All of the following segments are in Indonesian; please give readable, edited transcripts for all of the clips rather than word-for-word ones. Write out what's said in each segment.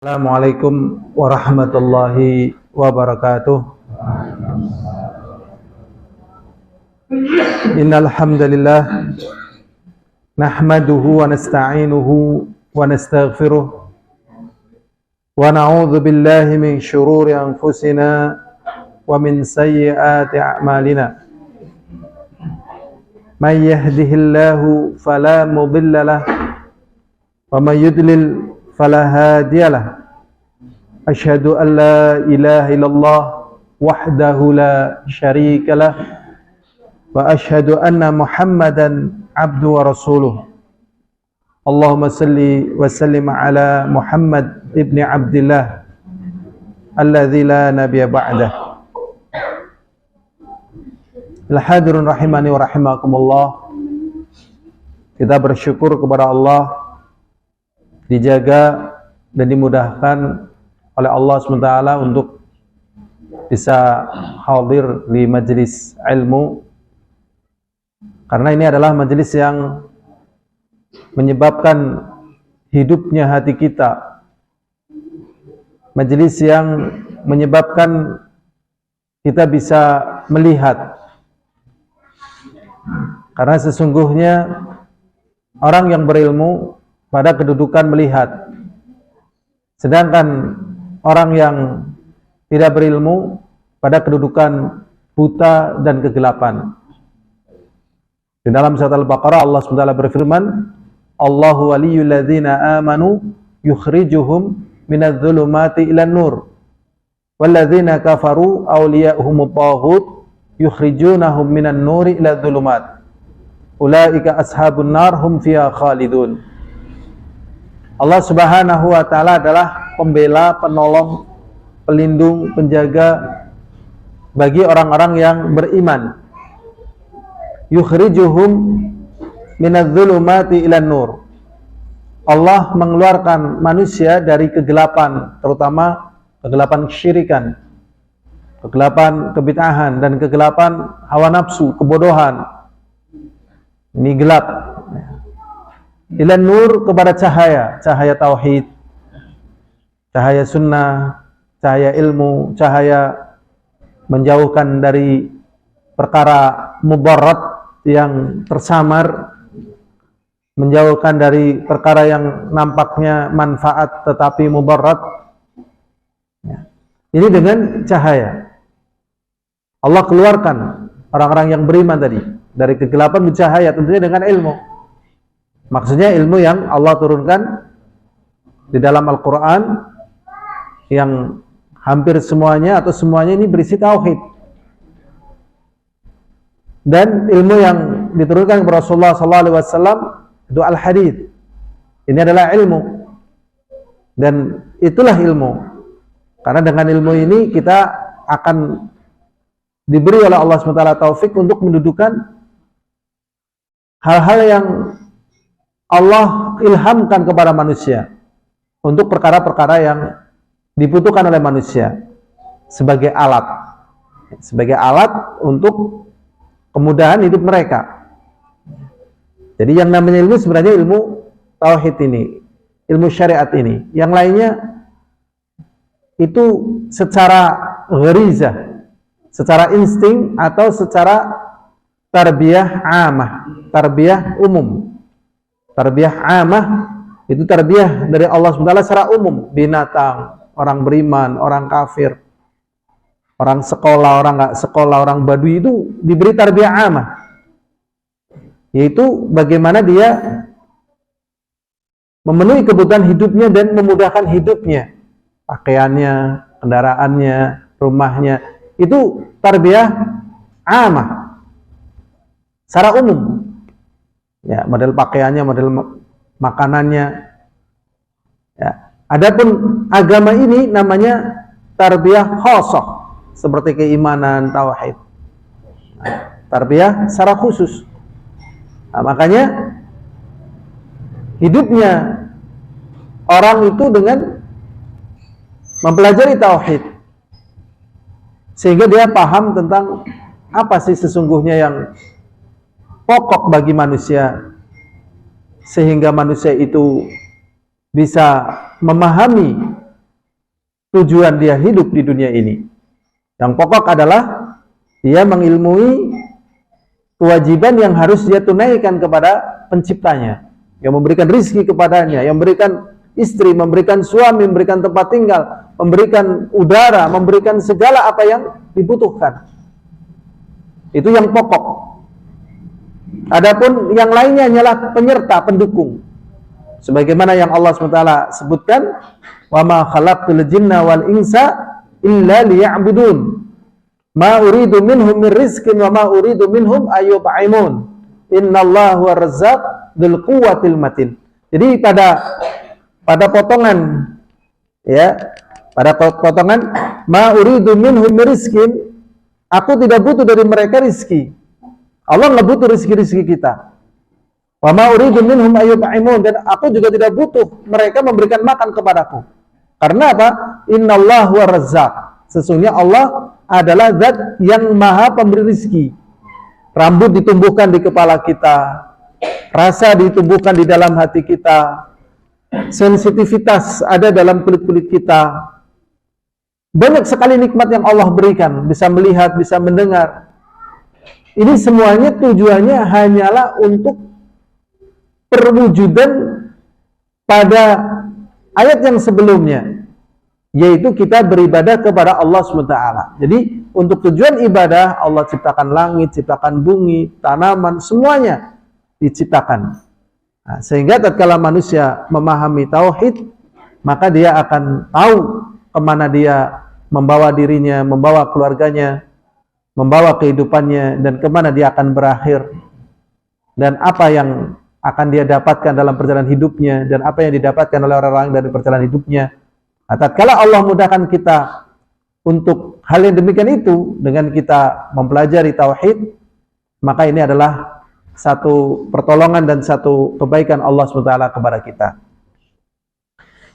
Assalamualaikum warahmatullahi wabarakatuh. Innal hamdalillah nahmaduhu wa nasta'inuhu wa nastaghfiruh wa na'udzu billahi min shururi anfusina wa min sayyiati a'malina. May yahdihillahu fala mudilla lahu wa may yudlil فلا هادي له أشهد أن لا إله إلا الله وحده لا شريك له وأشهد أن محمدا عبده ورسوله اللهم صل وسلم على محمد ابن عبد الله الذي لا نبي بعده. Al-hadirun rahimani wa rahimakumullah. Kita bersyukur kepada Allah dijaga dan dimudahkan oleh Allah SWT untuk bisa hadir di majelis ilmu, karena ini adalah majelis yang menyebabkan hidupnya hati kita, majelis yang menyebabkan kita bisa melihat, karena sesungguhnya orang yang berilmu pada kedudukan melihat, sedangkan orang yang tidak berilmu pada kedudukan buta dan kegelapan. Di dalam surat Al-Baqarah Allah SWT berfirman, Allahu waliyul ladzina amanu yukhrijuhum minadh-dhulumati ilan nur walladzina kafaru awliya'uhumut taghut yukhrijunahum minan nuri ila dhulumat ulaika ashabun nar hum fiha khalidun. Allah Subhanahu wa ta'ala adalah pembela, penolong, pelindung, penjaga bagi orang-orang yang beriman. Yukhrijuhum minadh-dhulumati ilan nur. Allah mengeluarkan manusia dari kegelapan, terutama kegelapan kesyirikan, kegelapan kebid'ahan, dan kegelapan hawa nafsu, kebodohan. Ini gelap. Ilan nur, kepada cahaya, cahaya tauhid, cahaya sunnah, cahaya ilmu, cahaya menjauhkan dari perkara mudarat yang tersamar, menjauhkan dari perkara yang nampaknya manfaat tetapi mudarat. Ini dengan cahaya. Allah keluarkan orang-orang yang beriman tadi dari kegelapan bercahaya, tentunya dengan ilmu. Maksudnya ilmu yang Allah turunkan di dalam Al-Quran, yang hampir semuanya atau semuanya ini berisi tauhid. Dan ilmu yang diturunkan kepada Rasulullah SAW itu al-hadits. Ini adalah ilmu, dan itulah ilmu. Karena dengan ilmu ini kita akan diberi oleh Allah SWT taufik untuk mendudukan hal-hal yang Allah ilhamkan kepada manusia untuk perkara-perkara yang dibutuhkan oleh manusia sebagai alat untuk kemudahan hidup mereka. Jadi yang namanya ilmu sebenarnya ilmu tauhid ini, ilmu syariat ini. Yang lainnya itu secara gharizah, secara insting atau secara tarbiyah amah, tarbiyah umum. Tarbiyah amah itu tarbiyah dari Allah SWT secara umum. Binatang, orang beriman, orang kafir, orang sekolah, orang nggak sekolah, orang badui itu diberi tarbiyah amah, yaitu bagaimana dia memenuhi kebutuhan hidupnya dan memudahkan hidupnya, pakaiannya, kendaraannya, rumahnya. Itu tarbiyah amah secara umum. Ya, model pakaiannya, model makanannya. Ya. Adapun agama ini namanya tarbiyah khasah, seperti keimanan, tauhid. Nah, tarbiyah secara khusus. Nah, makanya hidupnya orang itu dengan mempelajari tauhid, sehingga dia paham tentang apa sih sesungguhnya yang pokok bagi manusia, sehingga manusia itu bisa memahami tujuan dia hidup di dunia ini. Yang pokok adalah dia mengilmui kewajiban yang harus dia tunaikan kepada penciptanya, yang memberikan rizki kepadanya, yang memberikan istri, memberikan suami, memberikan tempat tinggal, memberikan udara, memberikan segala apa yang dibutuhkan. Itu yang pokok. Adapun yang lainnya hanyalah penyerta, pendukung. Sebagaimana yang Allah SWT sebutkan, wa ma khalaqtul jinna wal insa illa liya'budun. Ma uridu minhum min rizqin wa ma uridu minhum ayyut'imun. Innallaha huwa razzaq dzul quwwatil matin. Jadi pada potongan ya, pada potongan ma uridu minhum min rizqin, aku tidak butuh dari mereka rizki. Allah enggak butuh rizki-rizki kita. Wa ma uridu minhum ayyut'imun, dan aku juga tidak butuh mereka memberikan makan kepadaku. Karena apa? Innallaha huwa razzaq. Sesungguhnya Allah adalah zat yang maha pemberi rizki. Rambut ditumbuhkan di kepala kita, rasa ditumbuhkan di dalam hati kita, sensitivitas ada dalam kulit-kulit kita. Banyak sekali nikmat yang Allah berikan, bisa melihat, bisa mendengar. Ini semuanya tujuannya hanyalah untuk perwujudan pada ayat yang sebelumnya, yaitu kita beribadah kepada Allah SWT. Jadi untuk tujuan ibadah, Allah ciptakan langit, ciptakan bumi, tanaman, semuanya diciptakan. Nah, sehingga tatkala manusia memahami tauhid, maka dia akan tahu kemana dia membawa dirinya, membawa keluarganya, membawa kehidupannya, dan kemana dia akan berakhir, dan apa yang akan dia dapatkan dalam perjalanan hidupnya, dan apa yang didapatkan oleh orang-orang dari perjalanan hidupnya. Nah, tatkala Allah mudahkan kita untuk hal yang demikian itu dengan kita mempelajari tauhid, maka ini adalah satu pertolongan dan satu kebaikan Allah SWT kepada kita.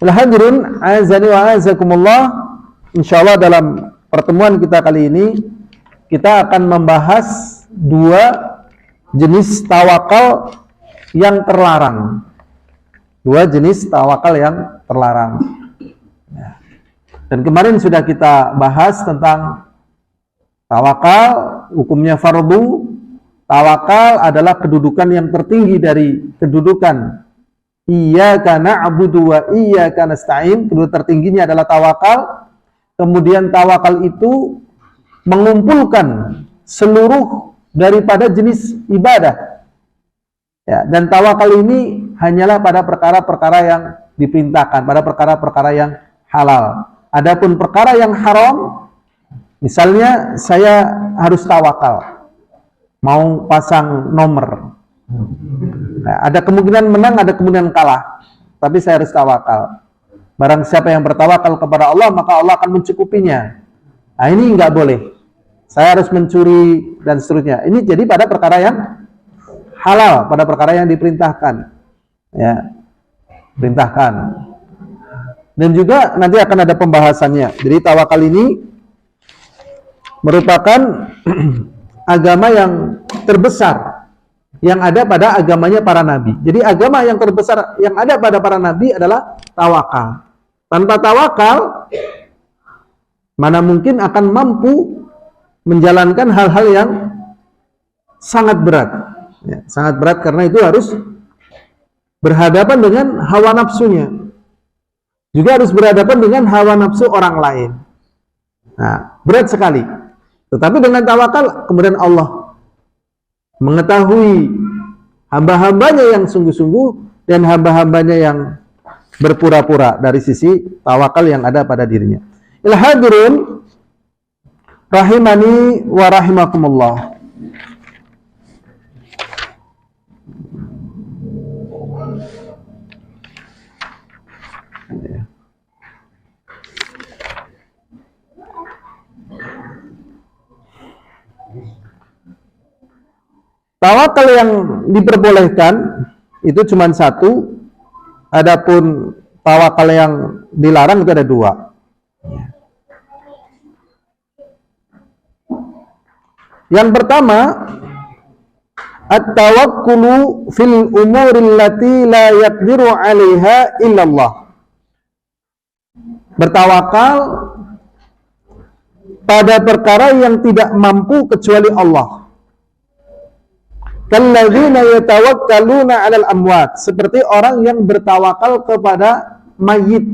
Hadirin azani wa azakumullah, insyaallah dalam pertemuan kita kali ini kita akan membahas dua jenis tawakal yang terlarang. Dua jenis tawakal yang terlarang. Dan kemarin sudah kita bahas tentang tawakal, hukumnya fardu. Tawakal adalah kedudukan yang tertinggi dari kedudukan iyyaka na'budu wa iyyaka nasta'in. Kedudukan tertingginya adalah tawakal. Kemudian tawakal itu mengumpulkan seluruh daripada jenis ibadah. Ya, dan tawakal ini hanyalah pada perkara-perkara yang diperintahkan, pada perkara-perkara yang halal. Adapun perkara yang haram, misalnya saya harus tawakal, mau pasang nomor. Nah, ada kemungkinan menang, ada kemungkinan kalah, tapi saya harus tawakal. Barang siapa yang bertawakal kepada Allah, maka Allah akan mencukupinya. Nah, ini nggak boleh. Saya harus mencuri dan seterusnya. Ini jadi pada perkara yang halal, pada perkara yang diperintahkan. Ya, perintahkan. Dan juga nanti akan ada pembahasannya. Jadi tawakal ini merupakan agama yang terbesar yang ada pada agamanya para nabi. Jadi agama yang terbesar yang ada pada para nabi adalah tawakal. Tanpa tawakal, mana mungkin akan mampu menjalankan hal-hal yang sangat berat. Ya, sangat berat karena itu harus berhadapan dengan hawa nafsunya. Juga harus berhadapan dengan hawa nafsu orang lain. Nah, berat sekali. Tetapi dengan tawakal, kemudian Allah mengetahui hamba-hambanya yang sungguh-sungguh dan hamba-hambanya yang berpura-pura dari sisi tawakal yang ada pada dirinya. Hadirin rahimani wa rahimakumullah. Tawakal yang diperbolehkan itu cuma satu, adapun tawakal yang dilarang itu ada dua. Yang pertama, at-tawakkulu fil umuri allati la yaqdiru 'alaiha illallah. bertawakal pada perkara yang tidak mampu kecuali Allah. Kalladzina yatawakkaluna 'alal amwat, seperti orang yang bertawakal kepada mayit.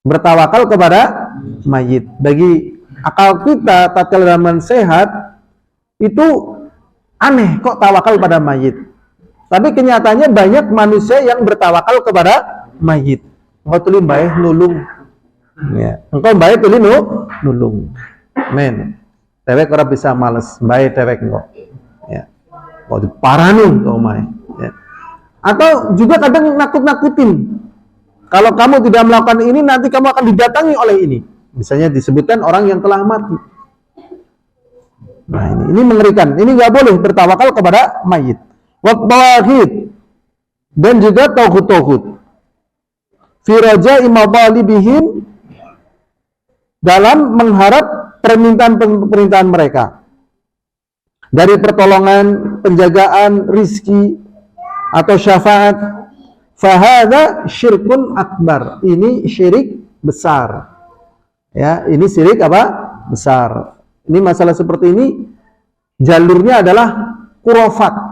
Bertawakal kepada mayit. Bagi akal kita tatkala zaman sehat itu aneh kok tawakal pada mayit. Tapi kenyataannya banyak manusia yang bertawakal kepada mayit. Engkau tuli bae nulung. Ya, engkau bae tuli nulung. Men. Dewek ora bisa males, bae dewek engkau. Ya. Kok diparani engkau mae. Ya. Atau juga kadang nakut-nakutin. Kalau kamu tidak melakukan ini, nanti kamu akan didatangi oleh ini. Misalnya disebutkan orang yang telah mati. Nah ini mengerikan. Ini nggak boleh bertawakal kepada mayit. Wattawahid, dan juga tauhid-tauhid. Fi raja'i madalibihim, dalam mengharap permintaan mereka. Dari pertolongan, penjagaan, rizki, atau syafaat. Fahadha syirkun akbar. Ini syirik besar. Ya, ini syirik apa? Besar. Ini masalah seperti ini jalurnya adalah khurafat.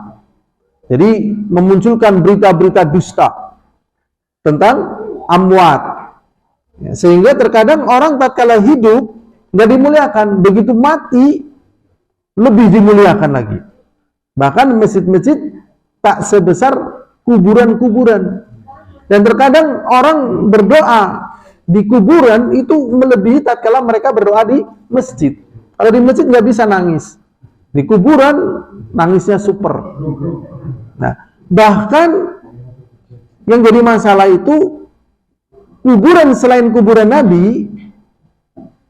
Jadi memunculkan berita-berita dusta tentang amwat. Ya, sehingga terkadang orang tatkala hidup nggak dimuliakan, begitu mati lebih dimuliakan lagi. Bahkan masjid-masjid tak sebesar kuburan-kuburan. Dan terkadang orang berdoa di kuburan itu melebihi tatkala mereka berdoa di masjid. Kalau di masjid nggak bisa nangis, di kuburan nangisnya super. Nah, bahkan yang jadi masalah itu kuburan selain kuburan Nabi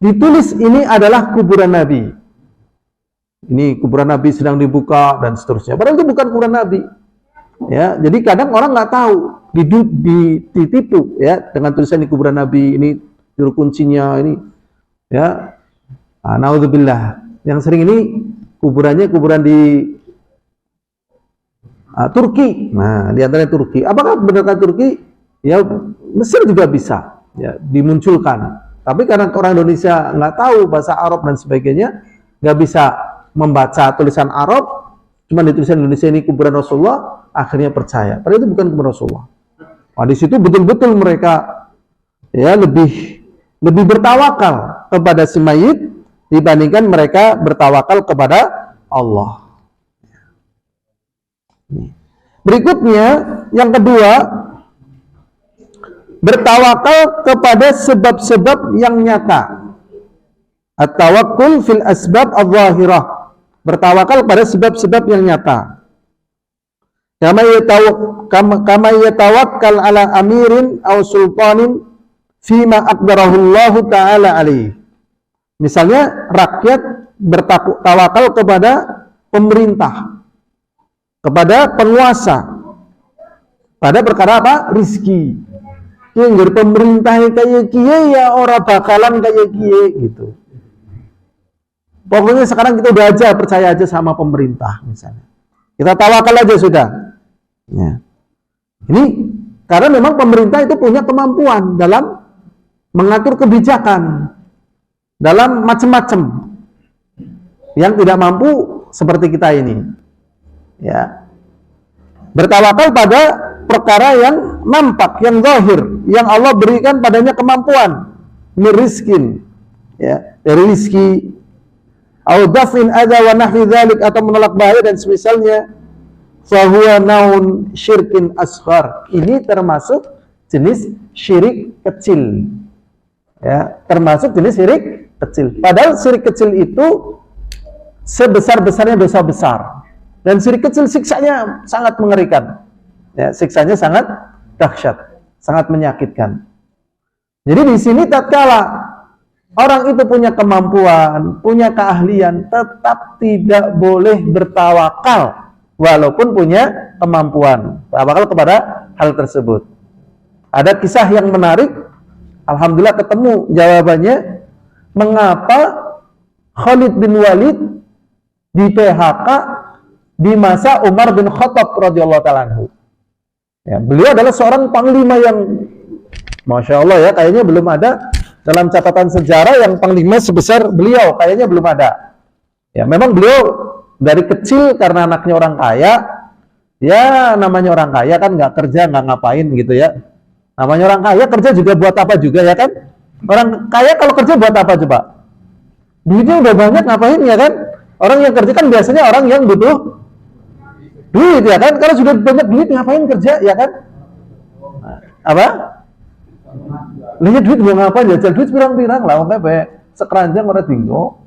ditulis ini adalah kuburan Nabi. Ini kuburan Nabi sedang dibuka dan seterusnya. Padahal itu bukan kuburan Nabi. Ya, jadi kadang orang nggak tahu, ditipu ya dengan tulisan di kuburan Nabi, ini juru kuncinya ini, ya. Naudzubillah. Yang sering ini kuburannya kuburan di Turki. Nah, di antaranya Turki. Apakah benarkah Turki? Ya, Mesir juga bisa ya dimunculkan. Tapi karena orang Indonesia nggak tahu bahasa Arab dan sebagainya, nggak bisa membaca tulisan Arab, cuma di tulisan Indonesia ini kuburan Rasulullah, akhirnya percaya. Padahal itu bukan kuburan Rasulullah. Nah, di situ betul-betul mereka ya lebih bertawakal kepada si mayit dibandingkan mereka bertawakal kepada Allah. Berikutnya, yang kedua, bertawakal kepada sebab-sebab yang nyata. At-tawakkul fil asbab adh-dhahirah. Bertawakal pada sebab-sebab yang nyata. Kama yatawakkal ala amirin aw sultanin fima aqdarahu Allah Ta'ala alaih. Misalnya rakyat bertawakal kepada pemerintah, kepada penguasa, pada perkara apa? Rizki. Yang dari pemerintah kayak kie ya orang bakalan kayak kie gitu. Pokoknya sekarang kita udah aja percaya aja sama pemerintah misalnya. Kita tawakal aja sudah. Ya. Ini karena memang pemerintah itu punya kemampuan dalam mengatur kebijakan dalam macam-macam yang tidak mampu seperti kita ini. Ya. Bertawakal pada perkara yang nampak, yang zahir, yang Allah berikan padanya kemampuan, miriskin, ya, dari rizki, au daf'in adza wa nahwi dzalik, atau menolak bahaya dan semisalnya, fa huwa naun syirkin asghar. Ini termasuk jenis syirik kecil. Ya, termasuk jenis syirik kecil. Padahal syirik kecil itu sebesar-besarnya dosa besar. Dan syirik kecil siksanya sangat mengerikan. Ya, siksanya sangat dahsyat, sangat menyakitkan. Jadi di sini tatkala orang itu punya kemampuan, punya keahlian, tetap tidak boleh bertawakal walaupun punya kemampuan. Tawakal kepada hal tersebut. Ada kisah yang menarik, alhamdulillah ketemu jawabannya, mengapa Khalid bin Walid di PHK di masa Umar bin Khattab radhiyallahu ta'ala anhu. Ya, beliau adalah seorang panglima yang Masya Allah ya, kayaknya belum ada dalam catatan sejarah yang panglima sebesar beliau, kayaknya belum ada. Ya, memang beliau dari kecil karena anaknya orang kaya, ya namanya orang kaya kan nggak kerja, nggak ngapain gitu ya. Namanya orang kaya kerja juga buat apa juga ya kan? Orang kaya kalau kerja buat apa coba? Duitnya udah banyak ngapain ya kan? Orang yang kerja kan biasanya orang yang butuh duit ya kan? Kalau sudah banyak duit ngapain kerja ya kan? Apa? Lihat duit mau ngapain, jajal duit pirang-pirang lah, sampai sekeranjang pada tinggal.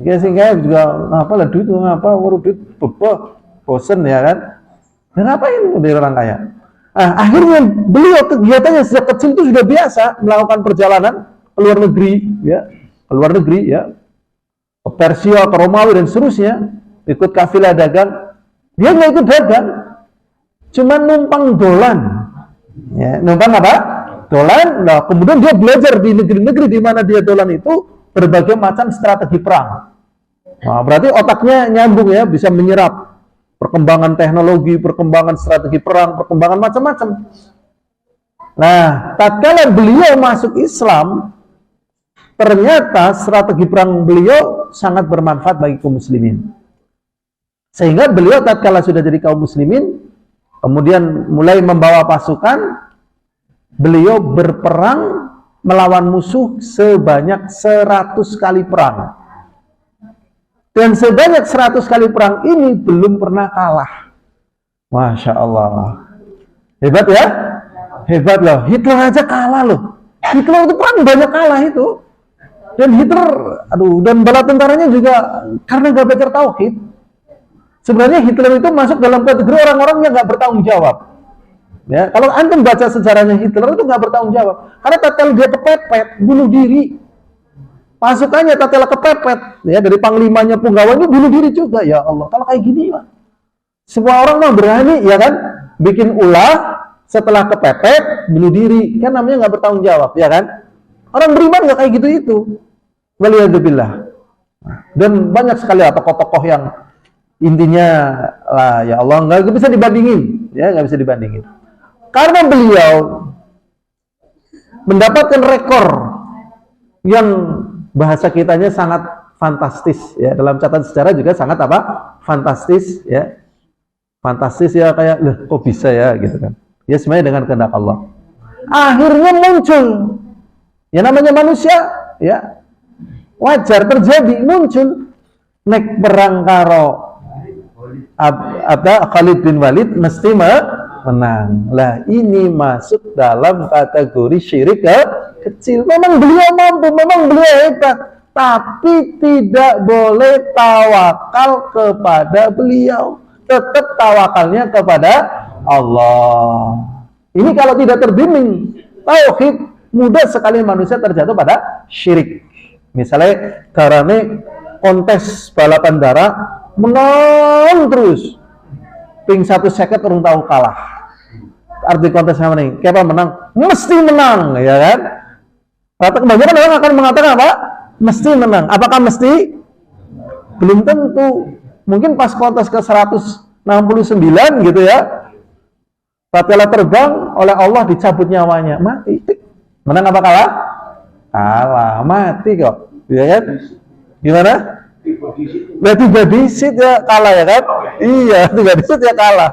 Ya sehingga juga ngapa lah duit ngapa, urut duit bebel, bosen ya kan? Ya ngapain dari orang kaya? Nah, akhirnya beliau kegiatannya sejak kecil itu sudah biasa melakukan perjalanan ke luar negeri, ya, ke luar negeri, ya, ke Persia, ke Romawi dan seterusnya, ikut kafilah dagang. Dia nggak ikut dagang, cuma numpang dolan. Ya, numpang apa? Dolan. Nah, kemudian dia belajar di negeri-negeri di mana dia dolan itu berbagai macam strategi perang. Nah, berarti otaknya nyambung ya, bisa menyerap perkembangan teknologi, perkembangan strategi perang, perkembangan macam-macam. Nah, tatkala beliau masuk Islam, ternyata strategi perang beliau sangat bermanfaat bagi kaum muslimin. Sehingga beliau tatkala sudah jadi kaum muslimin, kemudian mulai membawa pasukan, beliau berperang melawan musuh sebanyak 100 kali perang. Dan sebanyak 100 kali perang ini belum pernah kalah. Masya Allah. Hebat ya? Hebat loh. Hitler aja kalah loh. Hitler itu perang banyak kalah itu. Dan Hitler, dan bala tentaranya juga karena gak belajar tauhid. Sebenarnya Hitler itu masuk dalam kategori orang-orang yang gak bertanggung jawab. Ya, kalau antum baca sejarahnya Hitler itu nggak bertanggung jawab, karena tatkala dia kepepet bunuh diri, pasukannya tatkala kepepet, ya dari panglimanya punggawanya bunuh diri juga. Ya Allah, kalau kayak gini mah, semua orang mah berani ya kan, bikin ulah setelah kepepet bunuh diri, kan namanya nggak bertanggung jawab, ya kan? Orang beriman nggak kayak gitu itu, waliyadzubillah. Dan banyak sekali tokoh-tokoh yang intinya lah, ya Allah nggak bisa dibandingin, ya nggak bisa dibandingin. Karena beliau mendapatkan rekor yang bahasa kitanya sangat fantastis ya, dalam catatan sejarah juga sangat apa? Fantastis ya. Fantastis ya, kayak loh kok bisa ya gitu kan. Ya semuanya dengan kehendak Allah. Akhirnya muncul ya namanya manusia ya. Wajar terjadi, muncul nek perang karo Khalid bin Walid mesti menang. Lah ini masuk dalam kategori syirik kecil. Memang beliau mampu, memang beliau hebat, tapi tidak boleh tawakal kepada beliau. Tetap tawakalnya kepada Allah. Ini kalau tidak terbimbing tauhid, mudah sekali manusia terjatuh pada syirik. Misalnya karena kontes balapan darat menang terus, ping 1 second orang tahu kalah. Arti kontesnya mana nih? Siapa menang? Mesti menang, ya kan? Rata kebanyakan orang akan mengatakan apa? Mesti menang. Apakah mesti? Belum tentu. Mungkin pas kontes ke 169 gitu ya, tatkala terbang oleh Allah dicabut nyawanya, mati. Menang apa kalah? Kalah, mati kok. Ya kan? Gimana? Berarti 3 disit ya kalah ya kan? Iya, 3 disit ya kalah.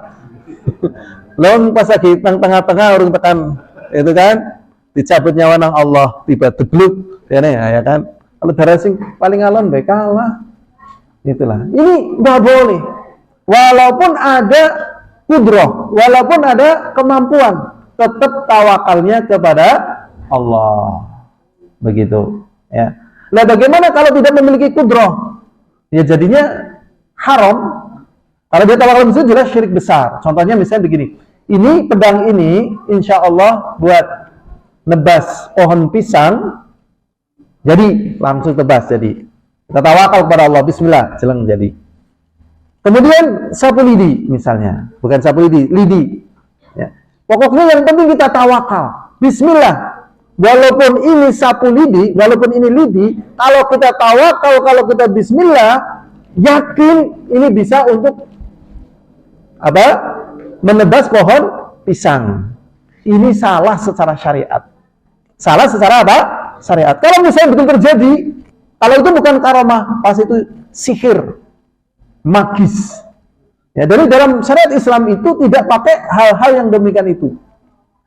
Lalu pas lagi tengah-tengah orang tekan itu kan dicabut nyawa nang Allah, tiba debluk ya kan. Kalau darah sing paling alon baik kalah. Itulah. Ini nggak boleh. Walaupun ada kudrah, walaupun ada kemampuan, tetap tawakalnya kepada Allah. Begitu, ya. Nah, bagaimana kalau tidak memiliki kudrah? Ya jadinya haram. Kalau dia tawakal itu jelas syirik besar. Contohnya misalnya begini. Ini pedang ini insya Allah buat nebas pohon pisang, jadi langsung tebas. Jadi kita tawakal kepada Allah, bismillah, jelang jadi. Kemudian sapu lidi misalnya, bukan sapu lidi ya. Pokoknya yang penting kita tawakal, bismillah. Walaupun ini sapu lidi, walaupun ini lidi, kalau kita tawakal, kalau kita bismillah, yakin ini bisa untuk apa? Menebas pohon pisang. ini salah secara syariat. Salah secara apa? Syariat. Kalau misalnya betul terjadi, kalau itu bukan karamah, pas itu sihir, magis. Ya, dari dalam syariat Islam itu tidak pakai hal-hal yang demikian itu.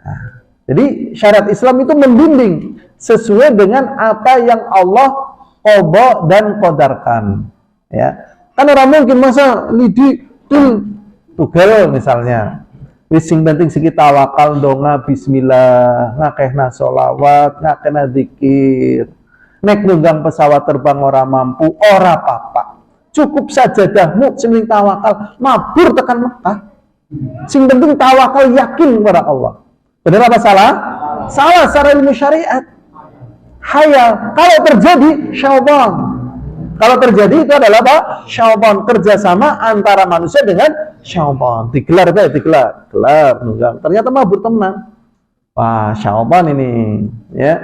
Nah, jadi syariat Islam itu membimbing sesuai dengan apa yang Allah qadha dan qadarkan. Ya, kan orang mungkin masa lidi tugel misalnya. Wis sing penting siki tawakal ndonga bismillah, ngakehna sholawat, ngakehna zikir. Nek nunggang pesawat terbang ora mampu, ora apa-apa. Cukup sajadahmu sing penting tawakal, mabur tekan Mekah. Sing penting tawakal yakin kepada Allah. Benar apa salah? Salah secara ilmu syariat. Hayal, kalau terjadi syaitan. Kalau terjadi itu adalah apa? Syaitan, kerjasama antara manusia dengan syaitan. Digelar, gelar nunggang. Ternyata mabur tenang. Wah, syaitan ini, ya.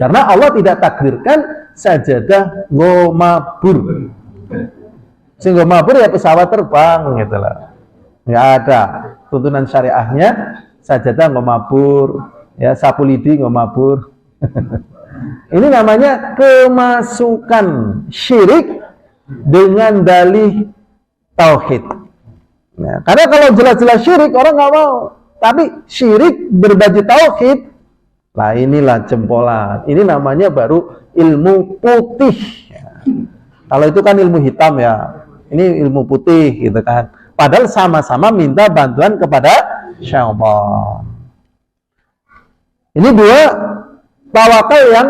Karena Allah tidak takdirkan sajadah ngomabur. Sehingga mabur ya pesawat terbang gitu lah. Nggak ada tuntunan syariahnya sajadah ngomabur, ya sapu lidi ngomabur. Ini namanya kemasukan syirik dengan dalih tauhid. Nah, karena kalau jelas-jelas syirik orang nggak mau, tapi syirik berbaju tauhid, lah inilah jempolan. Ini namanya baru ilmu putih. Kalau itu kan ilmu hitam ya, ini ilmu putih gitu kan. Padahal sama-sama minta bantuan kepada syaitan. Ini dua tawakal yang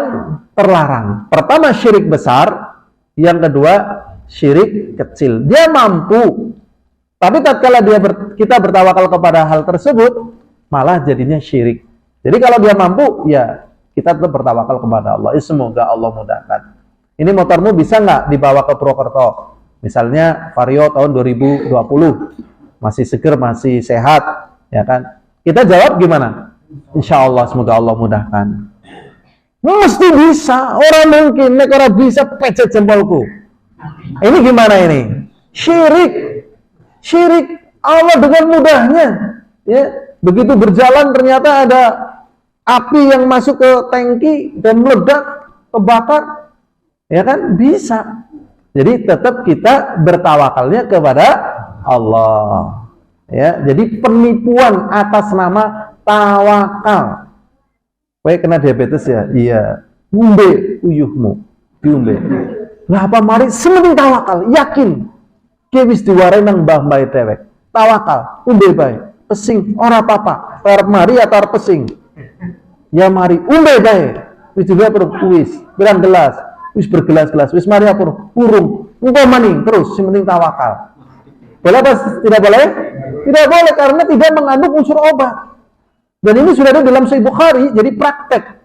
terlarang. Pertama syirik besar, yang kedua syirik kecil. Dia mampu, tapi tatkala kita bertawakal kepada hal tersebut, malah jadinya syirik. Jadi kalau dia mampu, ya kita tetap bertawakal kepada Allah. Semoga Allah mudahkan. Ini motormu bisa nggak dibawa ke Purwokerto? Misalnya Vario tahun 2020, masih seger, masih sehat, ya kan? Kita jawab gimana? Insya Allah, semoga Allah mudahkan. Mesti bisa, orang mungkin, nek orang bisa pecet jempolku. Ini gimana ini? Syirik Allah dengan mudahnya. Ya, begitu berjalan ternyata ada api yang masuk ke tangki dan meledak, kebakar. Ya kan? Bisa. Jadi tetap kita bertawakalnya kepada Allah. Ya, jadi penipuan atas nama tawakal. Kowe kena diabetes ya? Iya. Umbe uyuhmu, diumbe. Lah apa mari sementing tawakal, yakin. Ki wis diwarai nang mbah-mbah dewek. Tawakal, umbe bae. Pesing ora apa-apa. Arep mari atau arep pesing. Ya mari umbe bae. Wis juga wis pirang gelas, wis bergelas-gelas, wis mari apur urung. Engko maning terus sementing tawakal. Boleh apa tidak boleh? Tidak boleh karena tidak mengandung unsur obat. Dan ini sudah ada dalam Sahih Bukhari, jadi praktek.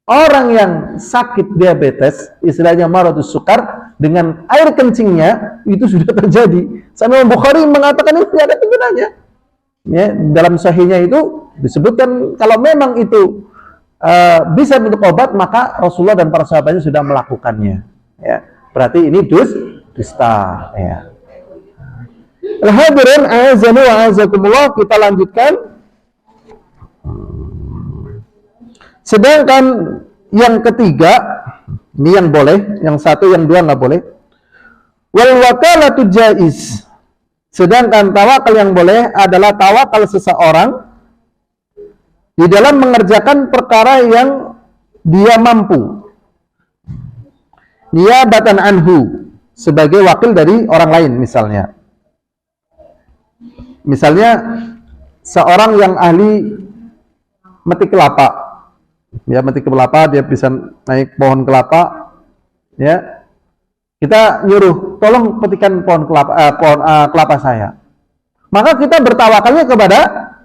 Orang yang sakit diabetes, istilahnya maradus sukar, dengan air kencingnya, itu sudah terjadi. Sampai Bukhari mengatakan ini tidak ada gunanya. Ya, dalam sahihnya itu disebutkan, kalau memang itu bisa bentuk obat, maka Rasulullah dan para sahabatnya sudah melakukannya. Ya, berarti ini dusta. Ya. Al-hadirin, a'azani wa a'azakumullah, kita lanjutkan. Sedangkan yang ketiga, ini yang boleh, yang satu, yang dua nggak boleh. Wal wakalatu jaiz. Sedangkan tawakal yang boleh adalah tawakal seseorang di dalam mengerjakan perkara yang dia mampu. Niyabatan anhu, sebagai wakil dari orang lain misalnya. Misalnya seorang yang ahli metik kelapa. Ya, metik kelapa, dia bisa naik pohon kelapa, ya. Kita nyuruh, tolong petikan pohon kelapa saya. Maka kita bertawakalnya kepada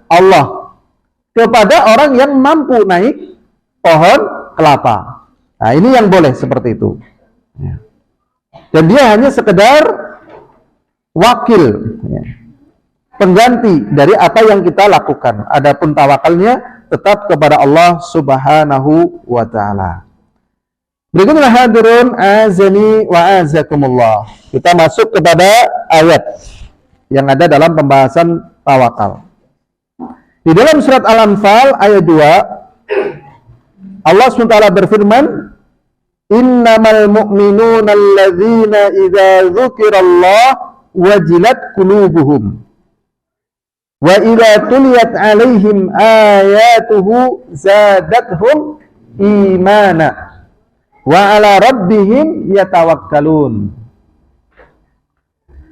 Allah, kepada orang yang mampu naik pohon kelapa. Nah, ini yang boleh seperti itu. Ya. Dan dia hanya sekedar wakil, ya, pengganti dari apa yang kita lakukan. Adapun tawakalnya tetap kepada Allah Subhanahu wa ta'ala. Berikutnya hadirun azani wa azakumullah. Kita masuk kepada ayat yang ada dalam pembahasan tawakal. Di dalam surat Al-Anfal ayat 2, Allah SWT berfirman, "Innamal mu'minuna alladzina idza dzukirallah wajilat qulubuhum wa idza tuliyat 'alaihim ayatuhu zadatuhum imana wa 'ala rabbihim yatawakkalun."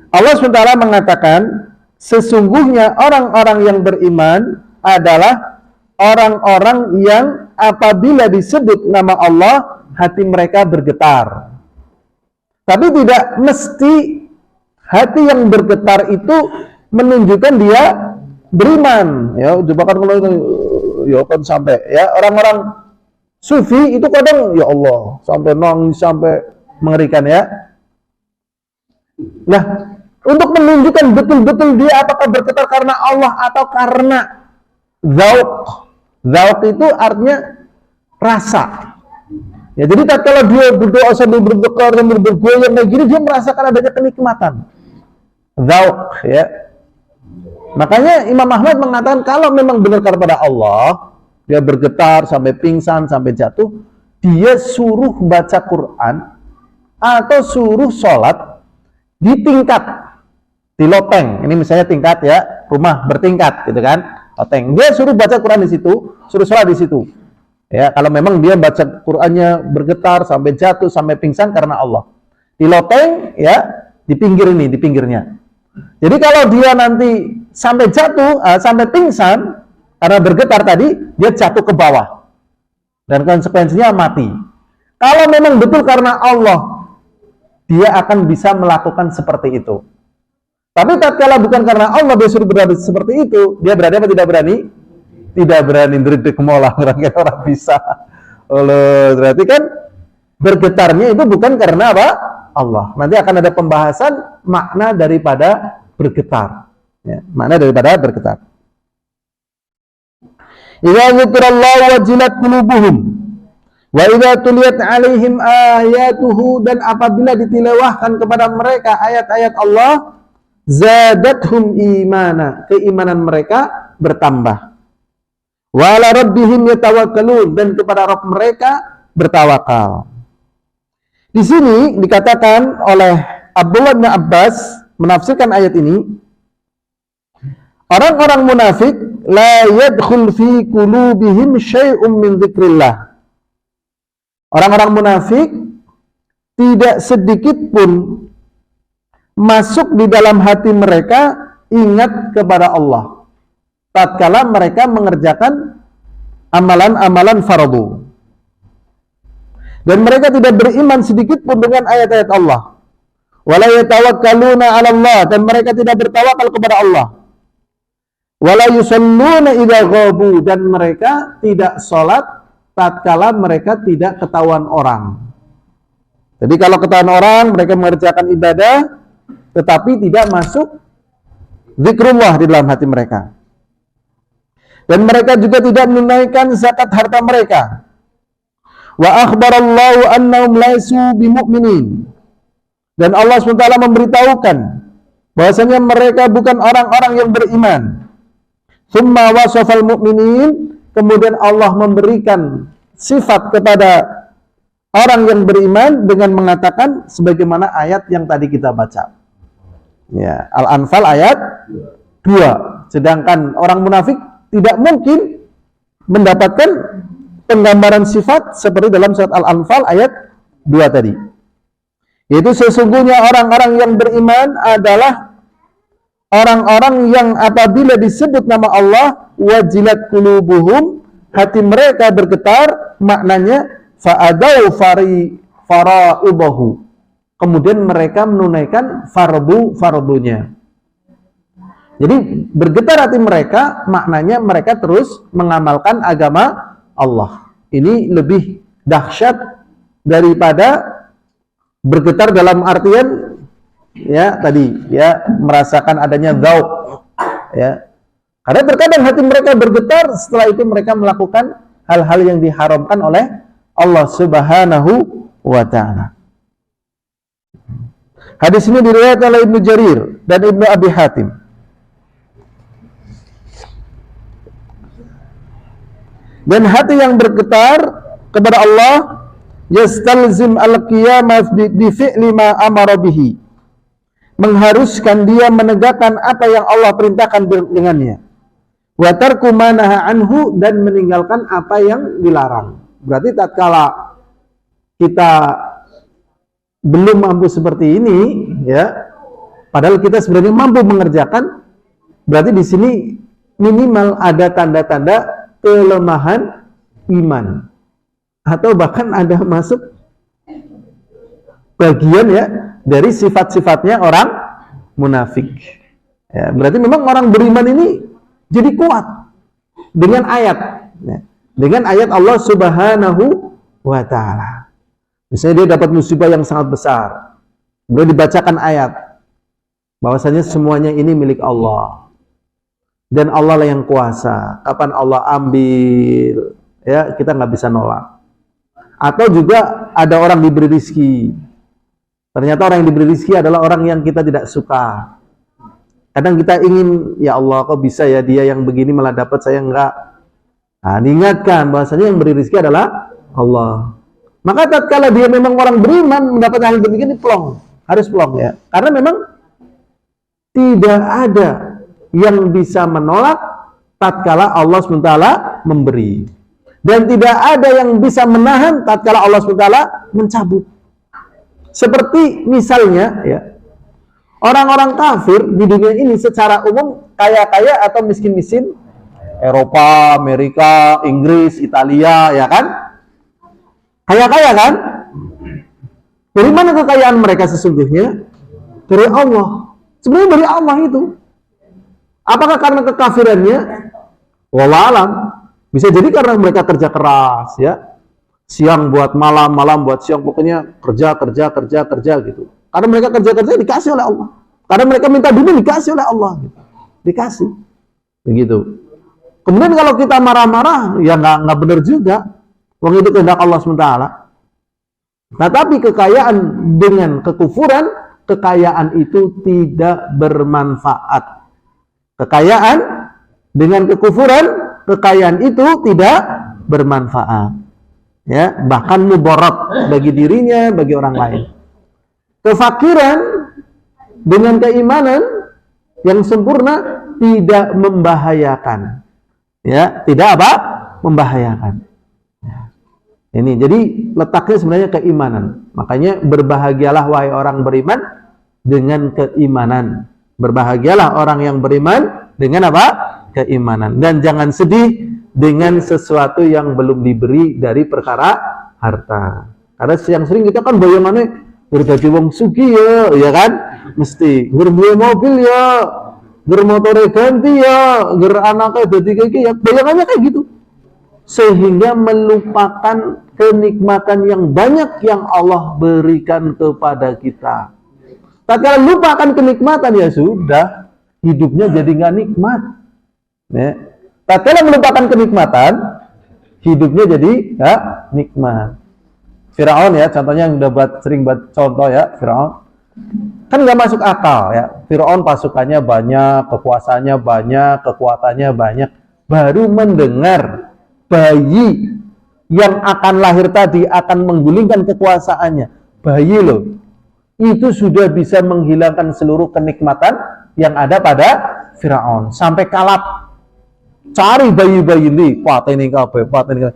Allah SWT mengatakan, sesungguhnya orang-orang yang beriman adalah orang-orang yang apabila disebut nama Allah, hati mereka bergetar. Tapi tidak mesti hati yang bergetar itu menunjukkan dia beriman. Ya, coba kan kalau itu, ya kan sampai ya orang-orang sufi itu kadang ya Allah sampai nangis sampai mengerikan ya. Nah, untuk menunjukkan betul-betul dia apakah bergetar karena Allah atau karena zauq. Zauq itu artinya rasa. Ya, jadi kalau dia berdoa sambil bergetar sambil bergoyang kayak gini, dia merasakan adanya kenikmatan. Zauq ya. Makanya Imam Ahmad mengatakan kalau memang benar kepada Allah, dia bergetar sampai pingsan sampai jatuh, dia suruh baca Quran atau suruh sholat di tingkat, di loteng. Ini misalnya tingkat ya, rumah bertingkat gitu kan, loteng. Dia suruh baca Quran di situ, suruh sholat di situ. Ya, kalau memang dia baca Qur'annya bergetar sampai jatuh sampai pingsan karena Allah. Di loteng ya, di pinggir ini, di pinggirnya. Jadi kalau dia nanti sampai jatuh, sampai pingsan karena bergetar tadi, dia jatuh ke bawah. Dan konsekuensinya mati. Kalau memang betul karena Allah, dia akan bisa melakukan seperti itu. Tapi tatkala bukan karena Allah dia suruh berada seperti itu, dia berani apa tidak berani? Tidak berani, dredeg mola orang bisa. Berarti kan bergetarnya itu bukan karena apa? Allah. Nanti akan ada pembahasan makna daripada bergetar. Ya, makna daripada bergetar. Idza dzikrallahu wajilat qulubuhum wa idza tuliyat 'alaihim ayatuhu, dan apabila ditilawahkan kepada mereka ayat-ayat Allah, zadathum imana, keimanan mereka bertambah. Wa 'ala rabbihim yatawakkalun, dan kepada Rabb mereka bertawakal. Di sini dikatakan oleh Abdullah bin Abbas menafsirkan ayat ini, orang-orang munafik la yadkhul fi qulubihim syai'un min dzikrillah. Orang-orang munafik tidak sedikit pun masuk di dalam hati mereka ingat kepada Allah tatkala mereka mengerjakan amalan-amalan fardu. Dan mereka tidak beriman sedikit pun dengan ayat-ayat Allah. Wala yatawakkaluna 'ala Allah, dan mereka tidak bertawakal kepada Allah. Wala yusalluna idza ghabu, dan mereka tidak salat tatkala mereka tidak ketahuan orang. Jadi kalau ketahuan orang, mereka mengerjakan ibadah tetapi tidak masuk zikrullah di dalam hati mereka. Dan mereka juga tidak menunaikan zakat harta mereka. Wa akhbarallahu annahum laisu bimu'minin. Dan Allah SWT memberitahukan bahwasanya mereka bukan orang-orang yang beriman. Tsumma wasafal mu'minin, kemudian Allah memberikan sifat kepada orang yang beriman dengan mengatakan sebagaimana ayat yang tadi kita baca. Ya, Al-Anfal ayat 2. Sedangkan orang munafik tidak mungkin mendapatkan penggambaran sifat seperti dalam surat Al-Anfal ayat 2 tadi. Yaitu sesungguhnya orang-orang yang beriman adalah orang-orang yang apabila disebut nama Allah, wajilat qulubuhum, hati mereka bergetar, maknanya fa'adau faraidahu. Kemudian mereka menunaikan fardu-fardunya. Jadi bergetar hati mereka, maknanya mereka terus mengamalkan agama Allah. Ini lebih dahsyat daripada bergetar dalam artian ya tadi ya merasakan adanya dzauq ya. Karena terkadang hati mereka bergetar, setelah itu mereka melakukan hal-hal yang diharamkan oleh Allah Subhanahu wa taala. Hadis ini diriwayatkan oleh Ibnu Jarir dan Ibnu Abi Hatim. Dan hati yang bergetar kepada Allah yastalzim al-qiyamah bi fi'li ma amara bihi, mengharuskan dia menegakkan apa yang Allah perintahkan dengannya, wa tarku ma naha anhu, dan meninggalkan apa yang dilarang. Berarti tatkala kita belum mampu seperti ini, ya, padahal kita sebenarnya mampu mengerjakan, berarti di sini minimal ada tanda-tanda kelemahan iman, atau bahkan ada masuk bagian ya dari sifat-sifatnya orang munafik. Ya, berarti memang orang beriman ini jadi kuat dengan ayat, ya, dengan ayat Allah Subhanahu wa Ta'ala. Misalnya dia dapat musibah yang sangat besar, boleh dibacakan ayat bahwasanya semuanya ini milik Allah dan Allah lah yang kuasa. Kapan Allah ambil, ya kita nggak bisa nolak. Atau juga ada orang diberi rizki, ternyata orang yang diberi rizki adalah orang yang kita tidak suka. Kadang kita ingin, ya Allah kok bisa ya dia yang begini malah dapat, saya enggak. Nah, diingatkan bahwasanya yang beri rizki adalah Allah. Maka tatkala dia memang orang beriman mendapat hal demikian, plong, harus plong ya. Karena memang tidak ada yang bisa menolak tatkala Allah SWT memberi. Dan tidak ada yang bisa menahan tatkala Allah SWT mencabut. Seperti misalnya ya, orang-orang kafir di dunia ini secara umum kaya-kaya atau miskin-miskin, Eropa, Amerika, Inggris, Italia, ya kan? Kaya-kaya kan? Dari mana kekayaan mereka sesungguhnya? Dari Allah. Sebenarnya dari Allah itu. Apakah karena kekafirannya? Wallahu alam. Bisa jadi karena mereka kerja keras, ya. Siang buat malam, malam buat siang, pokoknya kerja gitu. Karena mereka kerja dikasih oleh Allah. Karena mereka minta dunia dikasih oleh Allah, gitu. Dikasih. Begitu. Kemudian kalau kita marah-marah, ya nggak benar juga. Wong itu kehendak Allah SWT. Nah, tapi kekayaan dengan kekufuran, kekayaan itu tidak bermanfaat. Kekayaan dengan kekufuran, kekayaan itu tidak bermanfaat. Ya, bahkan mudarat bagi dirinya, bagi orang lain. Kefakiran dengan keimanan yang sempurna tidak membahayakan. Ya, tidak apa? Membahayakan. Ini jadi letaknya sebenarnya keimanan. Makanya berbahagialah wahai orang beriman dengan keimanan. Berbahagialah orang yang beriman dengan apa? Keimanan. Dan jangan sedih dengan sesuatu yang belum diberi dari perkara harta. Karena yang sering kita kan bayangannya bergaji wong sugih ya kan? Mesti berbeli mobil ya, bermotor ganti ya, anaknya jadi kayak ya, bayangannya kayak gitu. Sehingga melupakan kenikmatan yang banyak yang Allah berikan kepada kita. Tatkala lupakan kenikmatan, ya sudah, hidupnya jadi nggak nikmat. Ya. Tatkala melupakan kenikmatan, hidupnya jadi nggak nikmat. Firaun ya, contohnya yang udah sering buat contoh ya, Firaun. Kan nggak masuk akal ya. Firaun pasukannya banyak, kekuasaannya banyak, kekuatannya banyak. Baru mendengar bayi yang akan lahir tadi akan menggulingkan kekuasaannya. Bayi loh, itu sudah bisa menghilangkan seluruh kenikmatan yang ada pada Firaun. Sampai kalap cari bayi-bayi ini, pateni kabeh, pateni.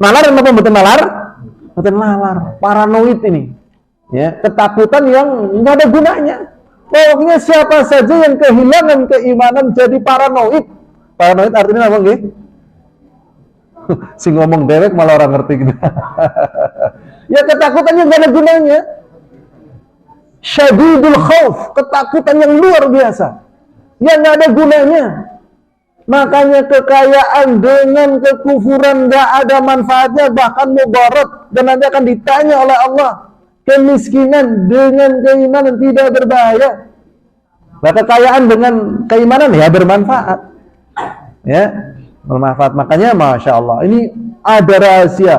Nalar apa mboten nalar? Mboten nalar, paranoid ini. Ya, ketakutan yang enggak ada gunanya. Pokoknya siapa saja yang kehilangan keimanan jadi paranoid. Paranoid artinya apa nggih? Si ngomong dewek malah orang ngerti gitu. Ya ketakutannya gak ada gunanya. Syadidul khauf, ketakutan yang luar biasa, yang gak ada gunanya. Makanya kekayaan dengan kekufuran gak ada manfaatnya, bahkan mudarat, dan nanti akan ditanya oleh Allah. Kemiskinan dengan keimanan tidak berbahaya. Nah, kekayaan dengan keimanan ya bermanfaat. Ya, bermanfaat. Makanya Masya Allah, ini ada rahasia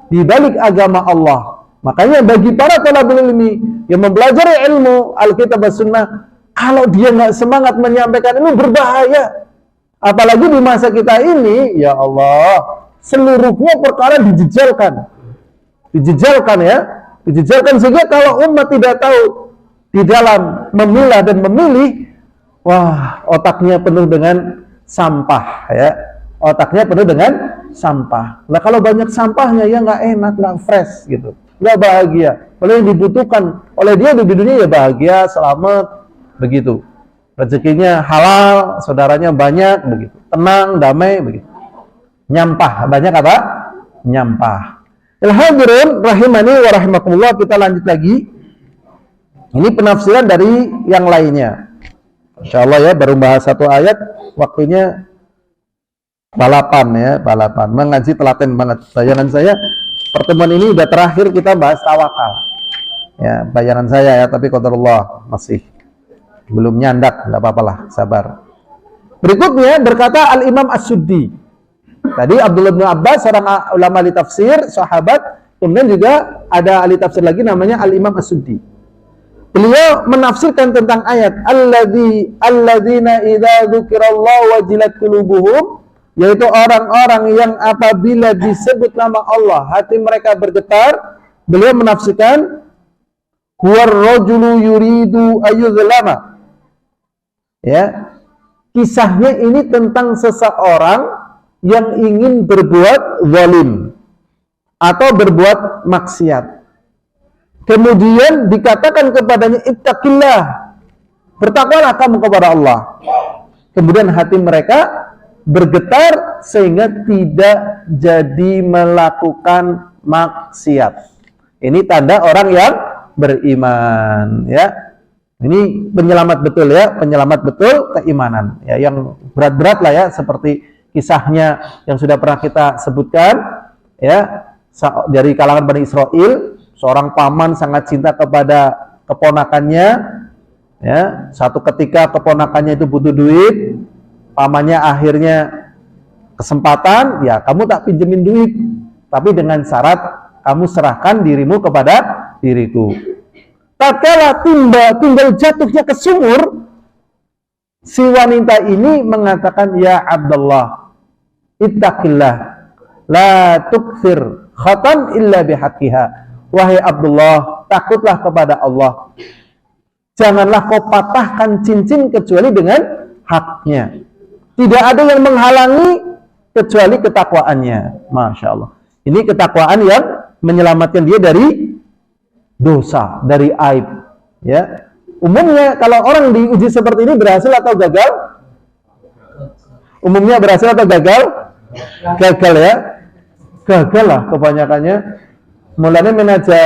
di balik agama Allah. Makanya bagi para talabul ilmi yang mempelajari ilmu Alkitab dan Sunnah, kalau dia nggak semangat menyampaikan ini berbahaya. Apalagi di masa kita ini, ya Allah, seluruhnya perkara dijejalkan ya, dijejalkan sehingga kalau umat tidak tahu di dalam memilah dan memilih, wah, otaknya penuh dengan sampah ya, otaknya penuh dengan sampah. Nah kalau banyak sampahnya ya nggak enak, nggak fresh gitu, nggak bahagia. Kalau yang dibutuhkan oleh dia di dunia ya bahagia, selamat, begitu. Rezekinya halal, saudaranya banyak, begitu. Tenang, damai, begitu. Nyampah, banyak apa? Nyampah. Hadirin rahimani wa rahimakumullah, kita lanjut lagi. Ini penafsiran dari yang lainnya. Insyaallah ya, baru bahas satu ayat, waktunya balapan ya, balapan. Mengaji telaten banget. Bayangan saya, pertemuan ini udah terakhir kita bahas tawakal. Ya, bayangan saya ya, tapi qadarullah masih belum nyandak, enggak apa-apalah, sabar. Berikutnya berkata Al-Imam As-Suddi. Tadi Abdullah bin Abbas, seorang ulama ahli tafsir, sahabat, kemudian juga ada ahli tafsir lagi namanya Al-Imam As-Suddi. Beliau menafsirkan tentang ayat alladzina idza dzukirallahu wajilat qulubuhum, yaitu orang-orang yang apabila disebut nama Allah hati mereka bergetar. Beliau menafsirkan huwar rajulu yuridu ayyuzlama. Ya. Kisahnya ini tentang seseorang yang ingin berbuat zalim atau berbuat maksiat. Kemudian dikatakan kepadanya ittaqillah, bertakwalah kamu kepada Allah. Kemudian hati mereka bergetar sehingga tidak jadi melakukan maksiat. Ini tanda orang yang beriman ya. Ini penyelamat betul ya, penyelamat betul keimanan ya, yang berat-berat lah ya, seperti kisahnya yang sudah pernah kita sebutkan ya, dari kalangan Bani Israel, seorang paman sangat cinta kepada keponakannya ya. Satu ketika keponakannya itu butuh duit, pamannya akhirnya kesempatan, ya kamu tak pinjemin duit, tapi dengan syarat kamu serahkan dirimu kepada diriku. Tatkala tinggal jatuhnya ke sumur, si wanita ini mengatakan, ya Abdullah, ittaqillah, la tukfir khatan illa bihaqqiha. Wahai Abdullah, takutlah kepada Allah. Janganlah kau patahkan cincin kecuali dengan haknya. Tidak ada yang menghalangi kecuali ketakwaannya. Masya Allah. Ini ketakwaan yang menyelamatkan dia dari dosa, dari aib. Ya, umumnya kalau orang diuji seperti ini berhasil atau gagal? Umumnya berhasil atau gagal? Gagal ya. Gagal lah kebanyakannya. Mulanya menaja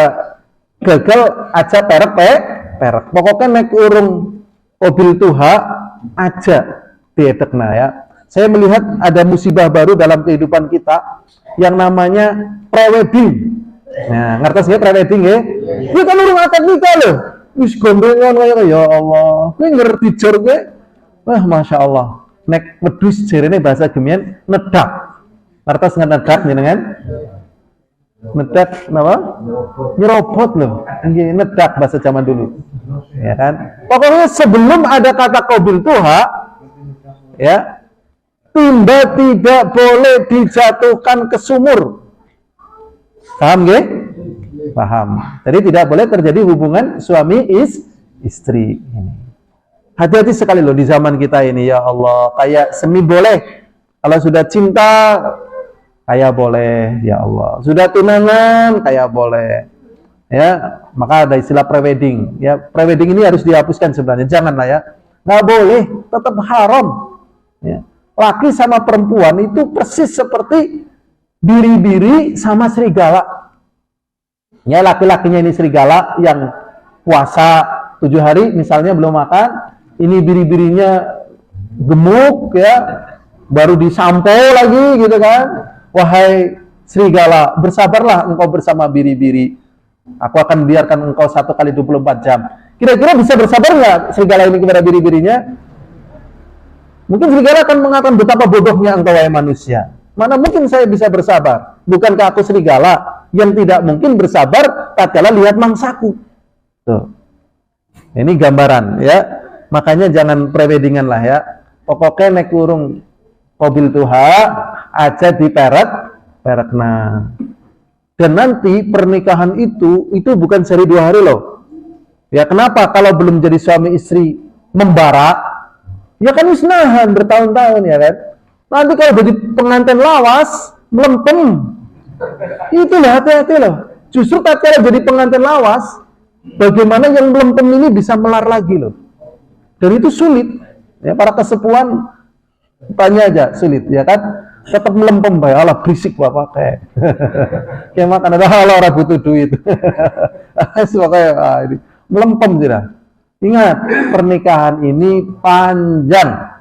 gagal aja perek. Pokoknya naik urung mobil tuha aja diedekna ya. Saya melihat ada musibah baru dalam kehidupan kita yang namanya prewedding. Nah, ngerti nggih prewedding nggih? Iki kan urung akad nikah lho. Wis gondongan kaya ya Allah. Kuwi ngerti jor kowe. Wah, Masya Allah. Nek wedhus jarene bahasa Gemian nedak. Ngertos nedak jenengan? Nedak napa? Nyerobot lho. Nggih, nedak bahasa zaman dulu. Ya kan? Pokoknya sebelum ada kata qabil tuha, ya, timba tidak boleh dijatuhkan ke sumur. Paham nggih? Paham. Jadi tidak boleh terjadi hubungan suami istri ini. Hati-hati sekali loh di zaman kita ini, ya Allah. Kayak semi boleh. Kalau sudah cinta kayak boleh, ya Allah. Sudah tunangan kayak boleh. Ya, maka ada istilah prewedding. Ya, prewedding ini harus dihapuskan sebenarnya. Janganlah ya. Nggak boleh, tetap haram. Ya. Laki sama perempuan itu persis seperti biri-biri sama serigala. Ya, laki-lakinya ini serigala yang puasa 7 hari misalnya belum makan, ini biri-birinya gemuk ya, baru disampo lagi gitu kan. Wahai serigala, bersabarlah engkau bersama biri-biri. Aku akan biarkan engkau 1 kali 24 jam. Kira-kira bisa bersabar nggak serigala ini kepada biri-birinya? Mungkin serigala akan mengatakan, betapa bodohnya engkau wahai manusia. Mana mungkin saya bisa bersabar? Bukankah aku serigala yang tidak mungkin bersabar tatkala lihat mangsaku? Tuh. Ini gambaran ya. Makanya jangan preweddingan lah ya. Pokoknya naik urung mobil tuha aja diperet Perakna. Dan nanti pernikahan itu bukan sehari 2 hari loh. Ya kenapa? Kalau belum jadi suami istri membara, ya kan wisnahan bertahun-tahun ya kan. Nanti kalau jadi pengantin lawas, melempem. Itulah hati-hati loh. Justru tatkala jadi pengantin lawas, bagaimana yang melempem ini bisa melar lagi loh. Dan itu sulit. Ya para kesepuan tanya aja sulit ya kan. Tetap melempem bae, Allah berisik bapak kayak. Kayak makan ada orang butuh duit. Ini melempem sudah. Ingat, pernikahan ini panjang.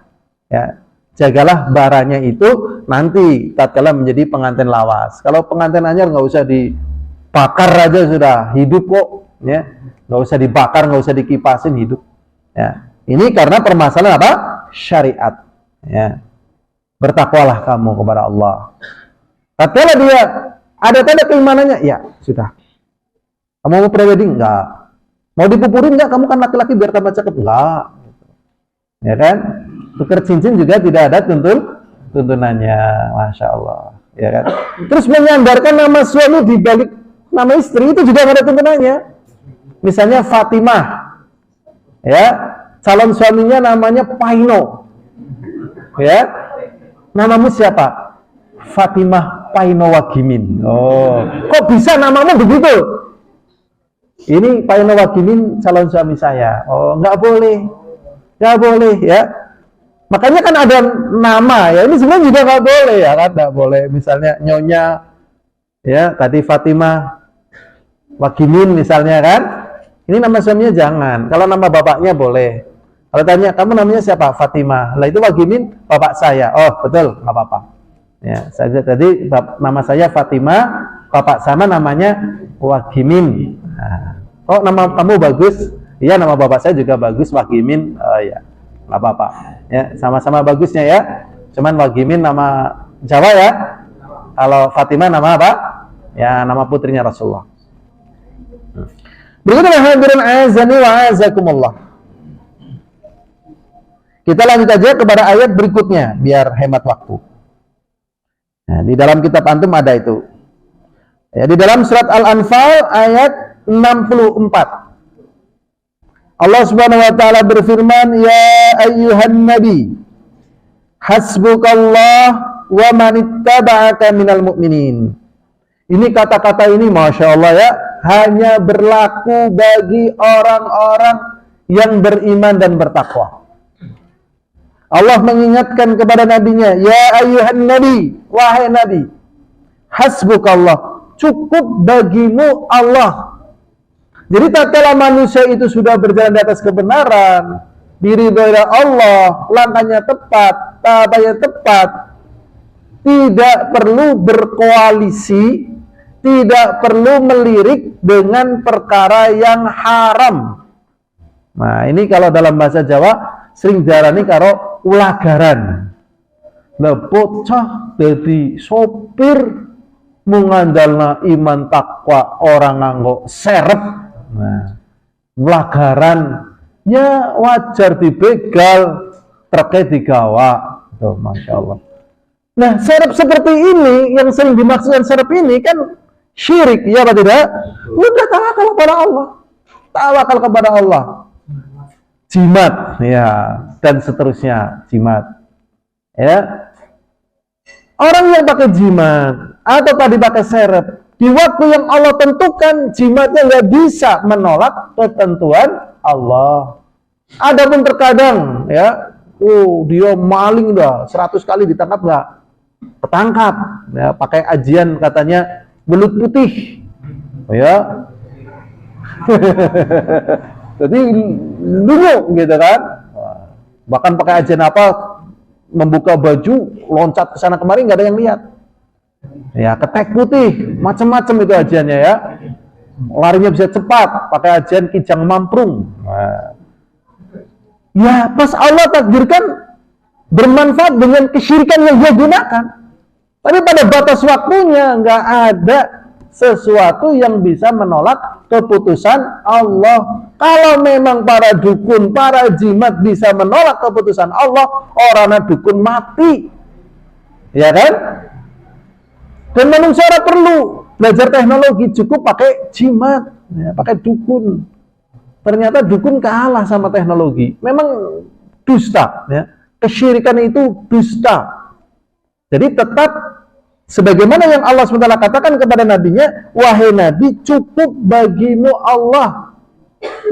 Ya, jagalah baranya itu nanti tatkala menjadi pengantin lawas. Kalau pengantin anyar nggak usah dibakar aja sudah hidup kok, ya. Nggak usah dibakar, nggak usah dikipasin hidup. Ya, ini karena permasalahan apa? Syariat. Ya. Bertakwalah kamu kepada Allah. Tatkala dia ada tanda keimanannya, ya sudah. Kamu mau prewedding? Enggak. Mau dipupurin enggak? Kamu kan laki-laki biar tambah cakep? Enggak. Ya kan? Tukar cincin juga tidak ada tuntunannya, masya Allah. Ya kan? Terus menyandarkan nama suami di balik nama istri itu juga nggak ada tuntunannya. Misalnya Fatimah, ya calon suaminya namanya Paino, ya. Namamu siapa? Fatimah Paino Wagimin. Oh, kok bisa namamu begitu? Ini Paino Wagimin calon suami saya. Oh, nggak boleh ya. Makanya kan ada nama ya. Ini sebenarnya juga nggak boleh ya kan? Nggak boleh. Misalnya Nyonya, ya tadi Fatimah Wagimin misalnya kan? Ini nama suaminya jangan. Kalau nama bapaknya boleh. Kalau tanya, kamu namanya siapa? Fatimah. Lah itu Wagimin, bapak saya. Oh, betul, nggak apa-apa. Ya, saya tadi nama saya Fatimah, bapak sama namanya Wagimin. Nah, oh, nama kamu bagus. Iya, nama bapak saya juga bagus, Wagimin. Oh ya, nggak apa-apa. Ya, sama-sama bagusnya ya. Cuman Wagimin nama Jawa ya. Kalau Fatimah nama apa? Ya, nama putrinya Rasulullah. Berikutnya hadirin azani wa azakumullah. Kita lanjut aja kepada ayat berikutnya biar hemat waktu. Nah, di dalam kitab antum ada itu. Ya, di dalam surat Al-Anfal ayat 64. Allah Subhanahu wa taala berfirman, "Ya ayyuhan nabi, hasbukallah wa man ittaba'aka minal mu'minin." Ini kata-kata ini Masya Allah ya, hanya berlaku bagi orang-orang yang beriman dan bertakwa. Allah mengingatkan kepada nabinya, ya ayyuhan nabi, wahai nabi, hasbukallah, cukup bagimu Allah. Jadi tatkala manusia itu sudah berjalan di atas kebenaran, diridhoi Allah, langkahnya tepat, tahapannya tepat, tidak perlu berkoalisi, tidak perlu melirik dengan perkara yang haram. Nah, ini kalau dalam bahasa Jawa sering diarani karo ulagaran. Lah bocah dadi sopir mengandalna iman takwa orang nganggo serep. Nah, ulagaran ya wajar dibegal, truknya digawa. Tuh, Masya Allah. Nah, serep seperti ini yang sering dimaksudkan serep ini kan syirik, ya apa tidak? Udah tawakal kepada Allah. Tawakal kepada Allah. Jimat, ya, dan seterusnya, jimat. Ya. Orang yang pakai jimat atau tadi pakai serep, di waktu yang Allah tentukan, jimatnya nggak bisa menolak ketentuan Allah. Adapun terkadang, ya, dia maling dah, 100 kali ditangkap nggak ketangkap, ya, pakai ajian katanya belut putih, ya. Jadi lunyu gitu kan, bahkan pakai ajian apa, membuka baju, loncat ke sana kemari nggak ada yang lihat. Ya, ketek putih, macam-macam itu ajiannya ya. Larinya bisa cepat, pakai ajian kijang mamprung. Nah. Ya, pas Allah takdirkan bermanfaat dengan kesyirikan yang dia gunakan. Tapi pada batas waktunya nggak ada sesuatu yang bisa menolak keputusan Allah. Kalau memang para dukun, para jimat bisa menolak keputusan Allah, orang dukun mati. Ya kan? Dan manusia perlu belajar teknologi, cukup pakai jimat, ya, pakai dukun. Ternyata dukun kalah sama teknologi. Memang dusta, ya. Kesyirikan itu dusta. Jadi tetap sebagaimana yang Allah SWT katakan kepada nabinya, wahai nabi, cukup bagimu Allah.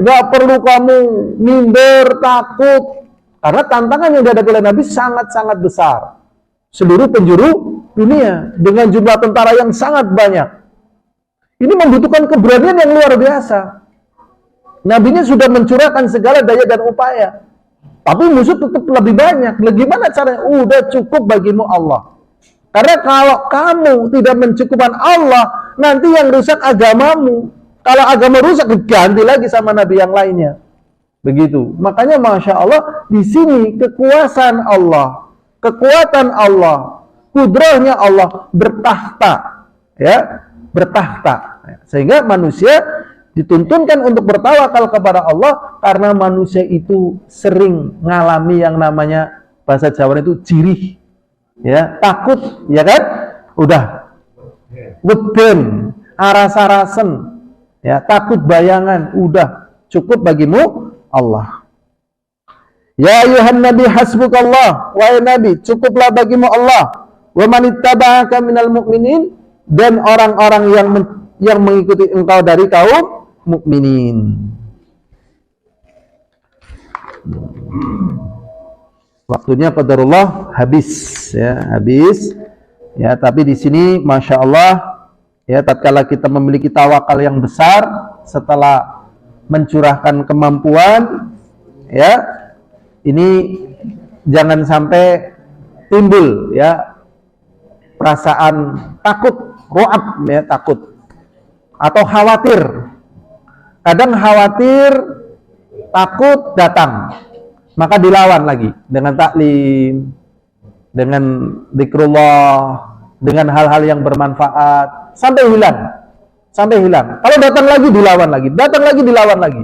Gak perlu kamu minder, takut. Karena tantangan yang dihadapi oleh nabi sangat-sangat besar. Seluruh penjuru dunia dengan jumlah tentara yang sangat banyak. Ini membutuhkan keberanian yang luar biasa. Nabinya sudah mencurahkan segala daya dan upaya, tapi musuh tetap lebih banyak. Bagaimana caranya? Udah cukup bagimu Allah. Karena kalau kamu tidak mencukupkan Allah, nanti yang rusak agamamu. Kalau agama rusak, diganti lagi sama nabi yang lainnya. Begitu. Makanya Masya Allah, di sini kekuasaan Allah, kekuatan Allah, kudrahnya Allah bertahta, ya, bertahta. Sehingga manusia dituntunkan untuk bertawakal kepada Allah karena manusia itu sering ngalami yang namanya bahasa Jawa itu jirih, ya, takut, ya kan? Udah weden, aras-arasen, ya, takut bayangan, udah cukup bagimu Allah. Ya ayuhan nabi hasbukallah, wahai nabi, cukuplah bagimu Allah. Wa manittaba'aka minal mu'minin, dan orang-orang yang mengikuti engkau dari kaum mukminin. Waktunya qadarullah habis, ya, habis. Ya, tapi di sini Masya Allah, ya, tatkala kita memiliki tawakal yang besar setelah mencurahkan kemampuan, ya, ini jangan sampai timbul, ya, perasaan takut, ru'ab, ya, takut atau khawatir. Kadang khawatir, takut datang, maka dilawan lagi dengan taklim, dengan zikrullah, dengan hal-hal yang bermanfaat sampai hilang. Sampai hilang. Kalau datang lagi dilawan lagi, datang lagi dilawan lagi.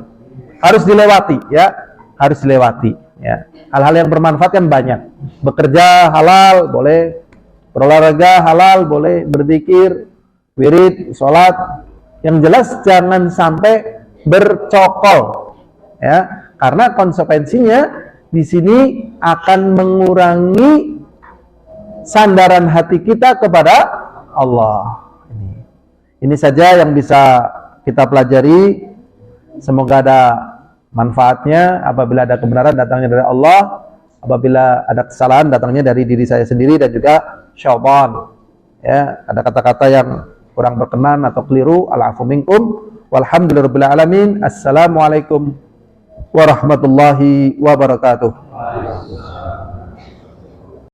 Harus dilewati, ya. Harus dilewati, ya. Hal-hal yang bermanfaat kan banyak. Bekerja halal boleh, berolahraga halal boleh, berzikir, wirid, sholat. Yang jelas jangan sampai bercokol, ya. Karena konsekuensinya di sini akan mengurangi sandaran hati kita kepada Allah. Ini saja yang bisa kita pelajari. Semoga ada manfaatnya. Apabila ada kebenaran datangnya dari Allah, apabila ada kesalahan datangnya dari diri saya sendiri dan juga syaitan. Ya, ada kata-kata yang kurang berkenan atau keliru, al-afu minkum. Walhamdulillahirabbil alamin. Assalamualaikum warahmatullahi wabarakatuh.